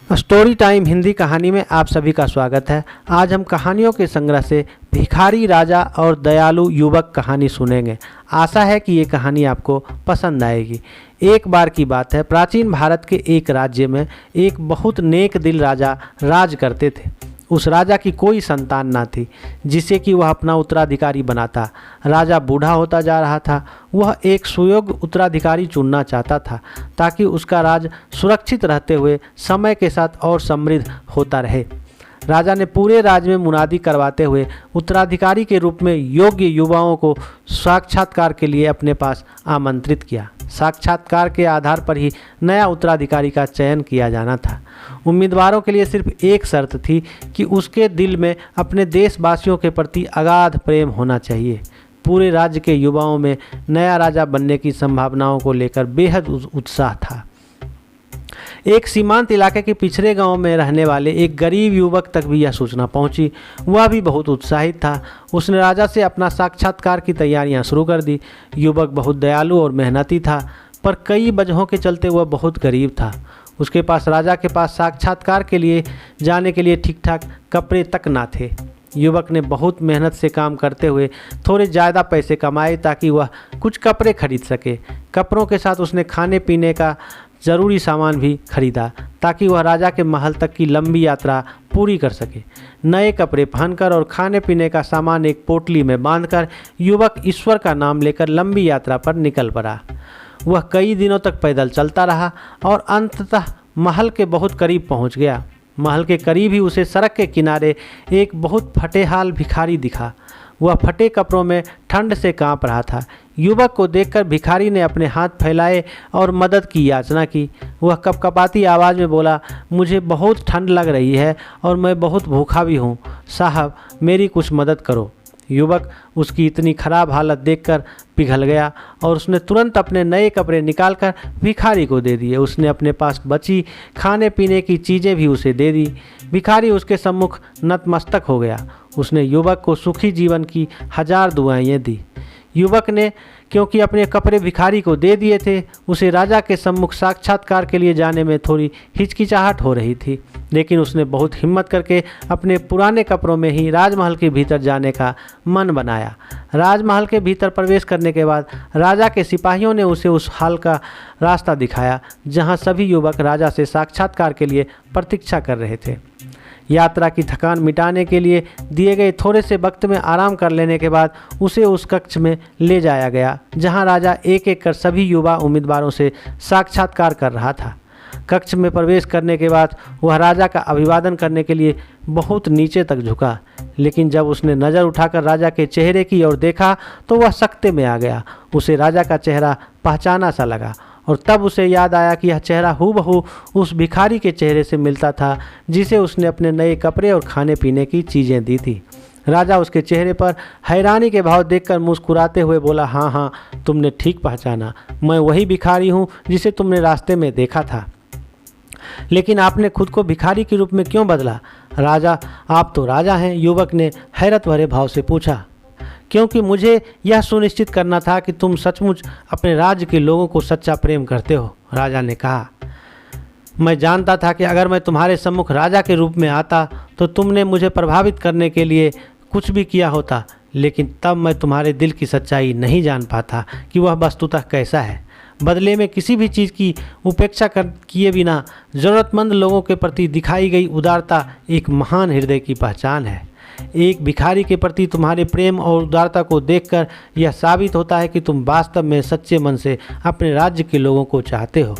Story time Hindi कहानी में आप सभी का स्वागत है। आज हम कहानियों के संग्रह से भिखारी राजा और दयालु युवक कहानी सुनेंगे। आशा है कि ये कहानी आपको पसंद आएगी। एक बार की बात है, प्राचीन भारत के एक राज्य में एक बहुत नेक दिल राजा राज करते थे। उस राजा की कोई संतान ना थी जिसे कि वह अपना उत्तराधिकारी बनाता। राजा बूढ़ा होता जा रहा था। वह एक सुयोग्य उत्तराधिकारी चुनना चाहता था ताकि उसका राज सुरक्षित रहते हुए समय के साथ और समृद्ध होता रहे। राजा ने पूरे राज्य में मुनादी करवाते हुए उत्तराधिकारी के रूप में योग्य युवाओं को साक्षात्कार के लिए अपने पास आमंत्रित किया। साक्षात्कार के आधार पर ही नया उत्तराधिकारी का चयन किया जाना था। उम्मीदवारों के लिए सिर्फ एक शर्त थी कि उसके दिल में अपने देशवासियों के प्रति अगाध प्रेम होना चाहिए। पूरे राज्य के युवाओं में नया राजा बनने की संभावनाओं को लेकर बेहद उत्साह था। एक सीमांत इलाके के पिछड़े गांव में रहने वाले एक गरीब युवक तक भी यह सूचना पहुंची। वह भी बहुत उत्साहित था। उसने राजा से अपना साक्षात्कार की तैयारियां शुरू कर दी। युवक बहुत दयालु और मेहनती था, पर कई वजहों के चलते वह बहुत गरीब था। उसके पास राजा के पास साक्षात्कार के लिए जाने के लिए ठीक ठाक कपड़े तक ना थे। युवक ने बहुत मेहनत से काम करते हुए थोड़े ज़्यादा पैसे कमाए ताकि वह कुछ कपड़े खरीद सके। कपड़ों के साथ उसने खाने पीने का ज़रूरी सामान भी खरीदा ताकि वह राजा के महल तक की लंबी यात्रा पूरी कर सके। नए कपड़े पहनकर और खाने पीने का सामान एक पोटली में बांधकर युवक ईश्वर का नाम लेकर लंबी यात्रा पर निकल पड़ा। वह कई दिनों तक पैदल चलता रहा और अंततः महल के बहुत करीब पहुंच गया। महल के करीब ही उसे सड़क के किनारे एक बहुत फटेहाल भिखारी दिखा। वह फटे कपड़ों में ठंड से कांप रहा था। युवक को देखकर भिखारी ने अपने हाथ फैलाए और मदद की याचना की। वह कपकपाती आवाज़ में बोला, मुझे बहुत ठंड लग रही है और मैं बहुत भूखा भी हूँ। साहब, मेरी कुछ मदद करो। युवक उसकी इतनी खराब हालत देखकर पिघल गया और उसने तुरंत अपने नए कपड़े निकालकर भिखारी को दे दिए। उसने अपने पास बची खाने पीने की चीज़ें भी उसे दे दी। भिखारी उसके सम्मुख नतमस्तक हो गया। उसने युवक को सुखी जीवन की 1000 दुआएं दी। युवक ने क्योंकि अपने कपड़े भिखारी को दे दिए थे, उसे राजा के सम्मुख साक्षात्कार के लिए जाने में थोड़ी हिचकिचाहट हो रही थी, लेकिन उसने बहुत हिम्मत करके अपने पुराने कपड़ों में ही राजमहल के भीतर जाने का मन बनाया। राजमहल के भीतर प्रवेश करने के बाद राजा के सिपाहियों ने उसे उस हाल का रास्ता दिखाया जहाँ सभी युवक राजा से साक्षात्कार के लिए प्रतीक्षा कर रहे थे। यात्रा की थकान मिटाने के लिए दिए गए थोड़े से वक्त में आराम कर लेने के बाद उसे उस कक्ष में ले जाया गया जहां राजा एक एक कर सभी युवा उम्मीदवारों से साक्षात्कार कर रहा था। कक्ष में प्रवेश करने के बाद वह राजा का अभिवादन करने के लिए बहुत नीचे तक झुका, लेकिन जब उसने नज़र उठाकर राजा के चेहरे की ओर देखा तो वह सकते में आ गया। उसे राजा का चेहरा पहचाना सा लगा और तब उसे याद आया कि यह चेहरा हूबहू उस भिखारी के चेहरे से मिलता था जिसे उसने अपने नए कपड़े और खाने पीने की चीज़ें दी थी। राजा उसके चेहरे पर हैरानी के भाव देखकर मुस्कुराते हुए बोला, हाँ हाँ, तुमने ठीक पहचाना। मैं वही भिखारी हूँ जिसे तुमने रास्ते में देखा था। लेकिन आपने खुद को भिखारी के रूप में क्यों बदला? राजा, आप तो राजा हैं, युवक ने हैरत भरे भाव से पूछा। क्योंकि मुझे यह सुनिश्चित करना था कि तुम सचमुच अपने राज्य के लोगों को सच्चा प्रेम करते हो, राजा ने कहा। मैं जानता था कि अगर मैं तुम्हारे सम्मुख राजा के रूप में आता तो तुमने मुझे प्रभावित करने के लिए कुछ भी किया होता, लेकिन तब मैं तुम्हारे दिल की सच्चाई नहीं जान पाता कि वह वस्तुतः कैसा है। बदले में किसी भी चीज़ की उपेक्षा किए बिना ज़रूरतमंद लोगों के प्रति दिखाई गई उदारता एक महान हृदय की पहचान है। एक भिखारी के प्रति तुम्हारे प्रेम और उदारता को देखकर यह साबित होता है कि तुम वास्तव में सच्चे मन से अपने राज्य के लोगों को चाहते हो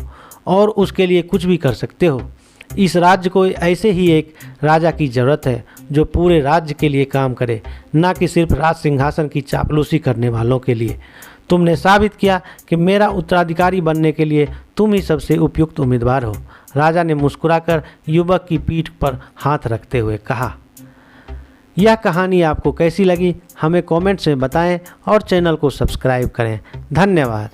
और उसके लिए कुछ भी कर सकते हो। इस राज्य को ऐसे ही एक राजा की ज़रूरत है जो पूरे राज्य के लिए काम करे, ना कि सिर्फ राज सिंहासन की चापलूसी करने वालों के लिए। तुमने साबित किया कि मेरा उत्तराधिकारी बनने के लिए तुम ही सबसे उपयुक्त उम्मीदवार हो, राजा ने मुस्कुराकर युवक की पीठ पर हाथ रखते हुए कहा। यह कहानी आपको कैसी लगी हमें कमेंट्स में बताएं और चैनल को सब्सक्राइब करें। धन्यवाद।